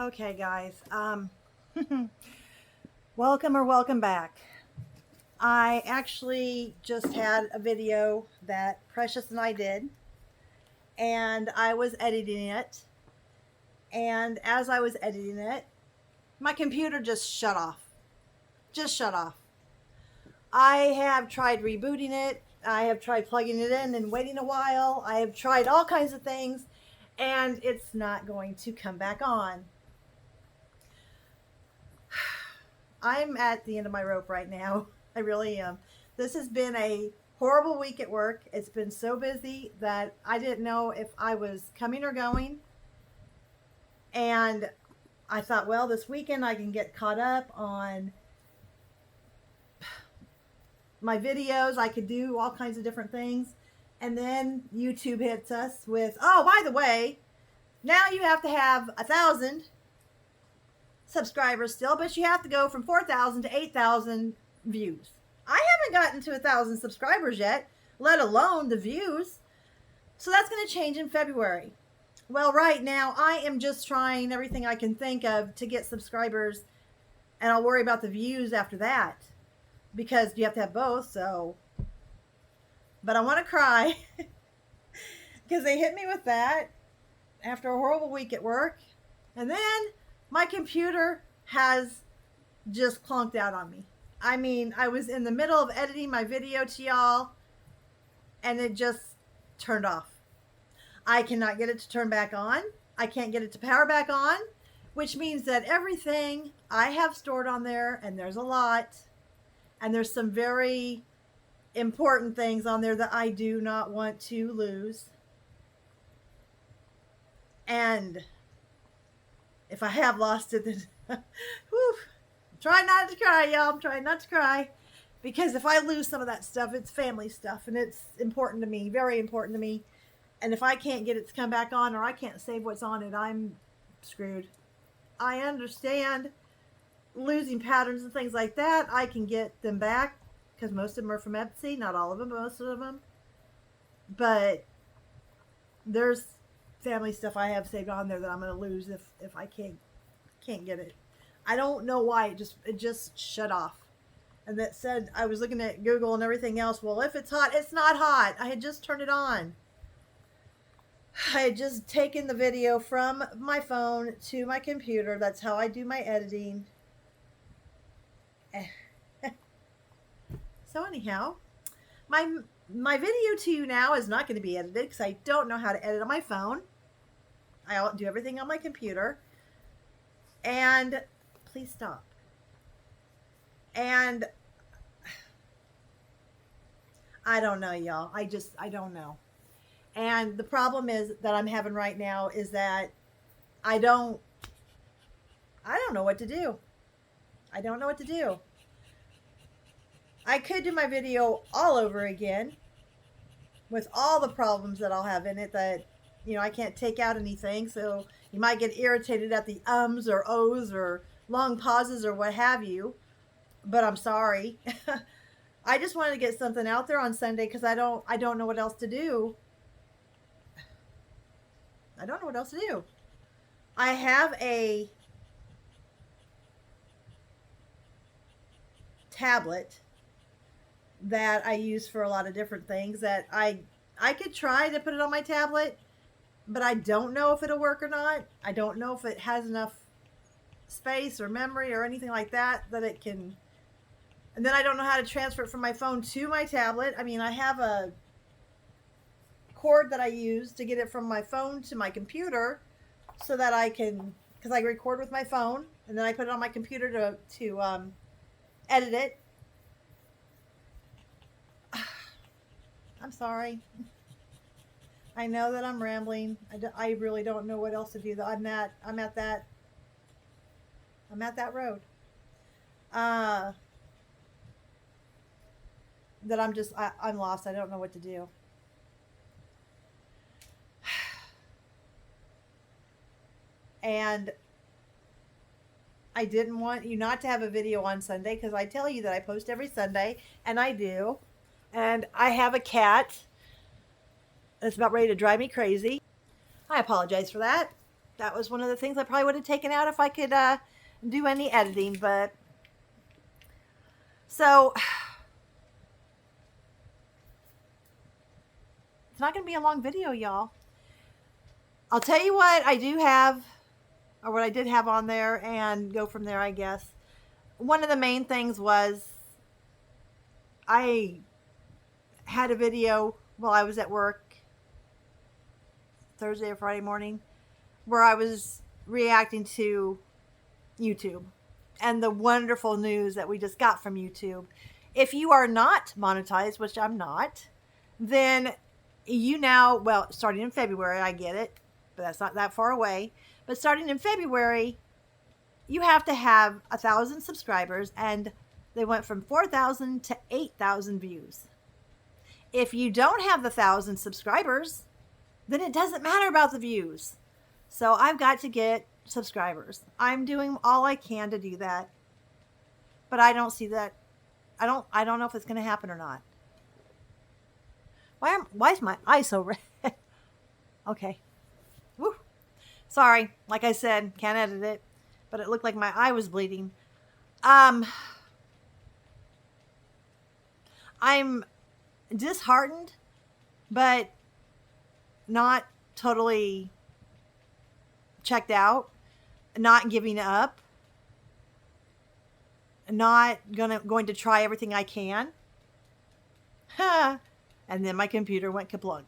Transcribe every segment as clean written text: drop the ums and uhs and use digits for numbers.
Okay, guys. Welcome back. I actually just had a video that Precious and I did, and I was editing it. And as I was editing it, my computer just shut off. Just shut off. I have tried rebooting it. I have tried plugging it in and waiting a while. I have tried all kinds of things, and it's not going to come back on. I'm at the end of my rope right now. I really am. This has been a horrible week at work. It's been so busy that I didn't know if I was coming or going. And I thought, well, this weekend I can get caught up on my videos. I could do all kinds of different things. And then YouTube hits us with, oh, by the way, now you have to have 1,000 subscribers still, but you have to go from 4,000 to 8,000 views. I haven't gotten to 1,000 subscribers yet, let alone the views. So that's going to change in February. Well, right now I am just trying everything I can think of to get subscribers, and I'll worry about the views after that because you have to have both. So, but I want to cry because they hit me with that after a horrible week at work, and then my computer has just clonked out on me. I mean, I was in the middle of editing my video to y'all, and it just turned off. I cannot get it to turn back on. I can't get it to power back on, which means that everything I have stored on there, and there's a lot, and there's some very important things on there that I do not want to lose. And if I have lost it, then whew, try not to cry, y'all. I'm trying not to cry, because if I lose some of that stuff, it's family stuff, and it's important to me, very important to me. And if I can't get it to come back on, or I can't save what's on it, I'm screwed. I understand losing patterns and things like that. I can get them back because most of them are from Etsy. Not all of them, but most of them. But there's family stuff I have saved on there that I'm going to lose if I can't get it. I don't know why it just shut off. And that said, I was looking at Google and everything else. Well, if it's hot, it's not hot. I had just turned it on. I had just taken the video from my phone to my computer. That's how I do my editing. So anyhow, my video to you now is not going to be edited because I don't know how to edit on my phone. I do everything on my computer. And please stop. And I don't know, y'all. I don't know. And the problem is that I'm having right now is that I don't know what to do. I don't know what to do. I could do my video all over again with all the problems that I'll have in it that, I can't take out anything. So you might get irritated at the ums or ohs or long pauses or what have you. But I'm sorry. I just wanted to get something out there on Sunday because I don't know what else to do. I don't know what else to do. I have a tablet that I use for a lot of different things that I could try to put it on my tablet, but I don't know if it'll work or not. I don't know if it has enough space or memory or anything like that it can. And then I don't know how to transfer it from my phone to my tablet. I mean, I have a cord that I use to get it from my phone to my computer so that I can, because I record with my phone and then I put it on my computer to edit it. I'm sorry. I know that I'm rambling. I really don't know what else to do. I'm at that road. That I'm lost. I don't know what to do. And I didn't want you not to have a video on Sunday because I tell you that I post every Sunday, and I do. And I have a cat that's about ready to drive me crazy. I apologize for that. That was one of the things I probably would have taken out if I could do any editing. But so it's not going to be a long video, y'all. I'll tell you what I do have, or what I did have on there, and go from there, I guess. One of the main things was I had a video while I was at work Thursday or Friday morning where I was reacting to YouTube and the wonderful news that we just got from YouTube. If you are not monetized, which I'm not, then you now, well, starting in February, I get it, but that's not that far away. But starting in February, you have to have 1,000 subscribers, and they went from 4,000 to 8,000 views. If you don't have the 1,000 subscribers, then it doesn't matter about the views. So I've got to get subscribers. I'm doing all I can to do that, but I don't see that. I don't know if it's going to happen or not. Why is my eye so red? Okay. Woo. Sorry. Like I said, can't edit it, but it looked like my eye was bleeding. I'm disheartened, but not totally checked out, not giving up, not going to try everything I can. And then my computer went kaplunk.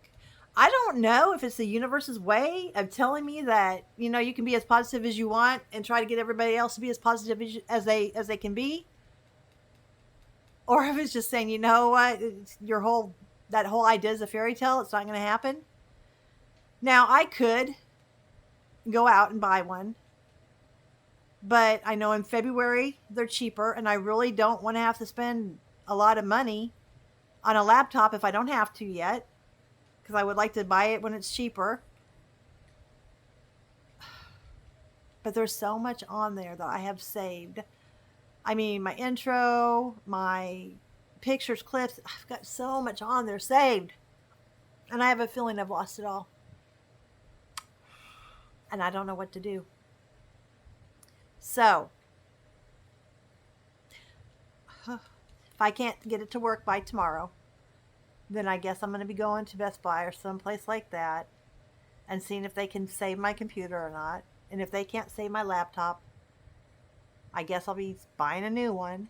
I don't know if it's the universe's way of telling me that, you know, you can be as positive as you want and try to get everybody else to be as positive as they can be. Or if it's just saying, you know what, that whole idea is a fairy tale. It's not going to happen. Now, I could go out and buy one, but I know in February they're cheaper, and I really don't want to have to spend a lot of money on a laptop if I don't have to yet, because I would like to buy it when it's cheaper. But there's so much on there that I have saved. I mean, my intro, my pictures, clips, I've got so much on there saved. And I have a feeling I've lost it all. And I don't know what to do. So, if I can't get it to work by tomorrow, then I guess I'm going to be going to Best Buy or someplace like that and seeing if they can save my computer or not. And if they can't save my laptop, I guess I'll be buying a new one.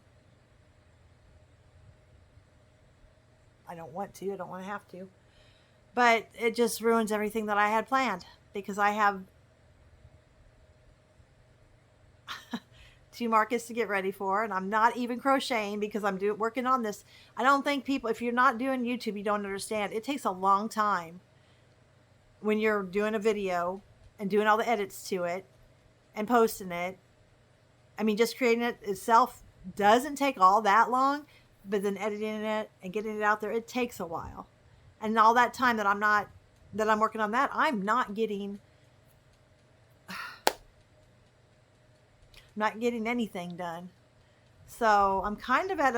I don't want to. I don't want to have to. But it just ruins everything that I had planned, because I have 2 markets to get ready for, and I'm not even crocheting because I'm working on this. I don't think people, if you're not doing YouTube, you don't understand. It takes a long time when you're doing a video and doing all the edits to it and posting it. I mean, just creating it itself doesn't take all that long, but then editing it and getting it out there, it takes a while. And all that time that I'm working on that, I'm not getting anything done. So I'm kind of at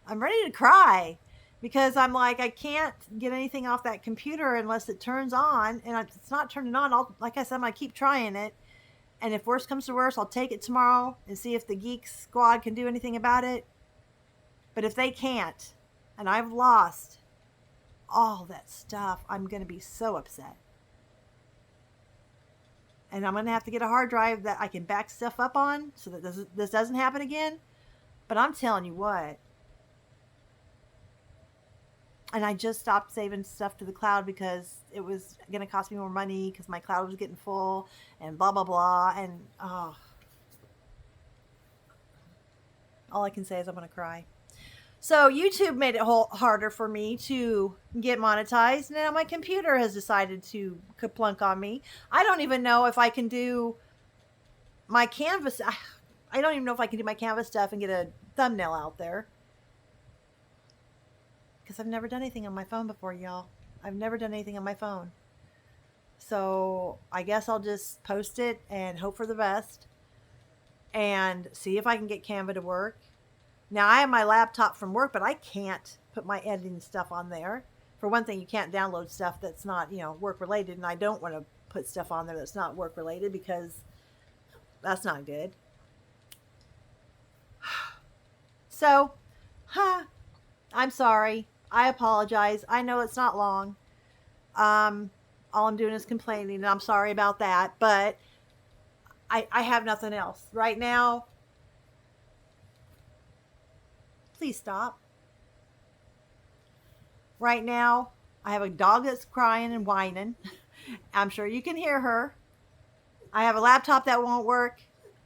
I'm ready to cry, because I'm like, I can't get anything off that computer unless it turns on, and it's not turning on. Like I said, I'm going to keep trying it. And if worse comes to worse, I'll take it tomorrow and see if the Geek Squad can do anything about it. But if they can't, and I've lost all that stuff, I'm going to be so upset. And I'm going to have to get a hard drive that I can back stuff up on so that this doesn't happen again. But I'm telling you what. And I just stopped saving stuff to the cloud because it was going to cost me more money because my cloud was getting full and blah, blah, blah. And all I can say is I'm going to cry. So YouTube made it harder for me to get monetized. Now my computer has decided to kaplunk on me. I don't even know if I can do my Canvas. I don't even know if I can do my Canvas stuff and get a thumbnail out there. Because I've never done anything on my phone before, y'all. I've never done anything on my phone. So I guess I'll just post it and hope for the best. And see if I can get Canva to work. Now, I have my laptop from work, but I can't put my editing stuff on there For one thing, you can't download stuff that's not, work related, and I don't want to put stuff on there that's not work related because that's not good. So, I'm sorry. I apologize. I know it's not long. All I'm doing is complaining, and I'm sorry about that, but I have nothing else. Right now, please stop. Right now, I have a dog that's crying and whining. I'm sure you can hear her. I have a laptop that won't work,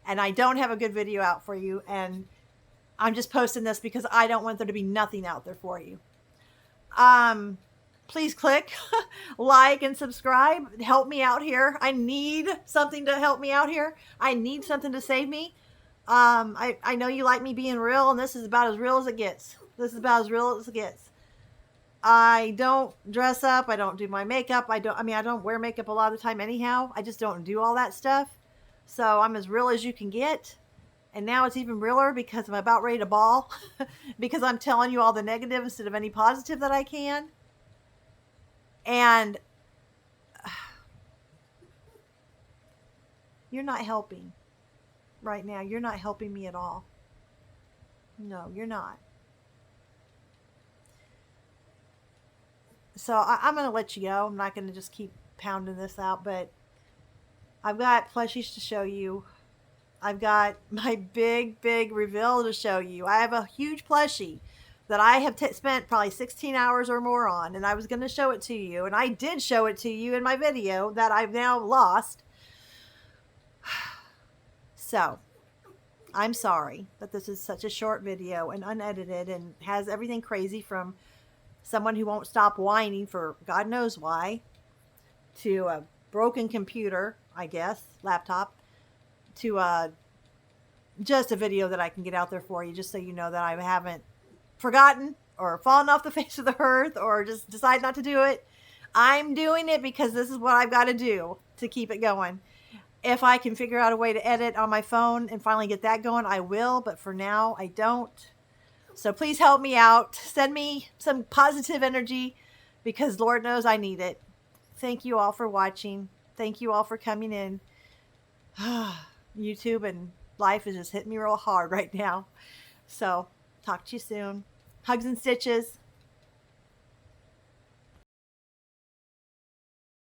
and I don't have a good video out for you, and I'm just posting this because I don't want there to be nothing out there for you. Please click like and subscribe. Help me out here. I need something to help me out here. I need something to save me. I know you like me being real, and this is about as real as it gets. This is about as real as it gets. I don't dress up. I don't do my makeup. I don't wear makeup a lot of the time anyhow. I just don't do all that stuff. So I'm as real as you can get. And now it's even realer because I'm about ready to bawl because I'm telling you all the negative instead of any positive that I can. And you're not helping right now. You're not helping me at all. No, you're not. So I'm going to let you go. I'm not going to just keep pounding this out, but I've got plushies to show you. I've got my big reveal to show you. I have a huge plushie that I have spent probably 16 hours or more on, and I was going to show it to you, and I did show it to you in my video that I've now lost. So, I'm sorry that this is such a short video and unedited and has everything crazy from someone who won't stop whining for God knows why, to a broken computer, I guess, laptop, to just a video that I can get out there for you, just so you know that I haven't forgotten or fallen off the face of the earth or just decide not to do it. I'm doing it because this is what I've got to do to keep it going. If I can figure out a way to edit on my phone and finally get that going, I will, but for now, I don't. So please help me out. Send me some positive energy because Lord knows I need it. Thank you all for watching. Thank you all for coming in. YouTube and life is just hitting me real hard right now. So talk to you soon. Hugs and stitches.